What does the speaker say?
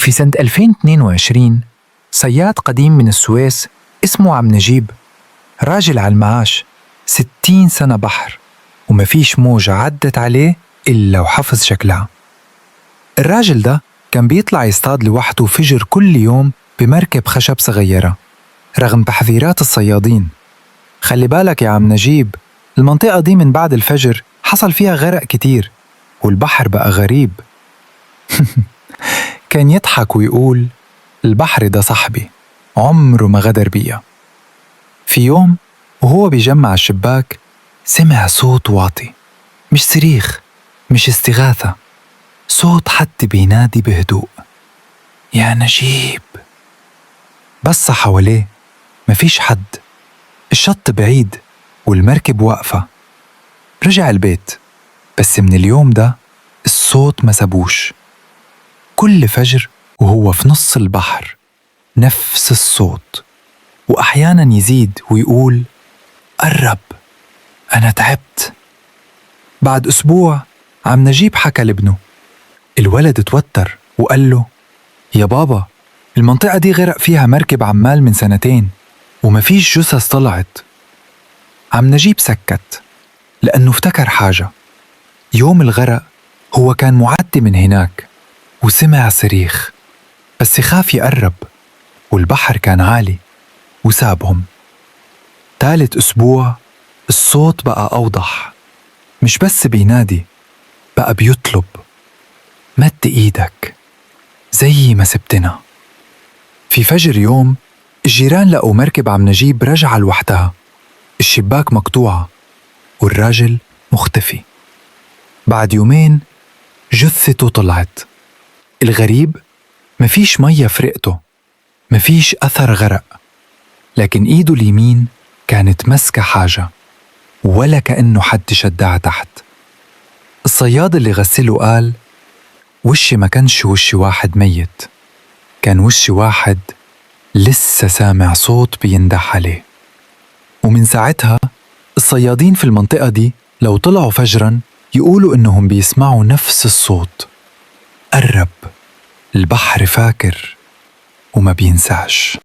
في سنة 2022 صياد قديم من السويس اسمه عم نجيب، راجل على المعاش، 60 سنة بحر وما فيش موجة عدت عليه إلا وحفظ شكلها. الراجل ده كان بيطلع يصطاد لوحده فجر كل يوم بمركب خشب صغيرة رغم تحذيرات الصيادين. خلي بالك يا عم نجيب، المنطقة دي من بعد الفجر حصل فيها غرق كتير والبحر بقى غريب. كان يضحك ويقول البحر ده صاحبي عمره ما غدر بيا. في يوم وهو بيجمع الشباك سمع صوت واطي، مش صريخ، مش استغاثة، صوت حد بينادي بهدوء: يا نجيب. بص حواليه، مفيش حد، الشط بعيد والمركب واقفة. رجع البيت، بس من اليوم ده الصوت ما سابوش. كل فجر وهو في نص البحر نفس الصوت، وأحيانا يزيد ويقول قرب أنا تعبت. بعد أسبوع عم نجيب حكى لابنه. الولد اتوتر وقال له يا بابا، المنطقة دي غرق فيها مركب عمال من 2 سنين ومفيش جثث طلعت. عم نجيب سكت لأنه افتكر حاجة. يوم الغرق هو كان معدي من هناك وسمع صريخ، بس خاف يقرب والبحر كان عالي وسابهم. 3 أسبوع الصوت بقى أوضح، مش بس بينادي، بقى بيطلب: مد إيدك زي ما سبتنا. في فجر يوم الجيران لقوا مركب عم نجيب رجع لوحدها، الشباك مقطوعة والراجل مختفي. بعد يومين جثته طلعت. الغريب مفيش مية في رئته، مفيش أثر غرق، لكن إيده اليمين كانت مسكة حاجة ولا كأنه حد شدها تحت. الصياد اللي غسله قال وشي ما كانش وش واحد ميت، كان وش واحد لسه سامع صوت بيندح عليه. ومن ساعتها الصيادين في المنطقة دي لو طلعوا فجراً يقولوا إنهم بيسمعوا نفس الصوت: قرب، البحر فاكر وما بينساش.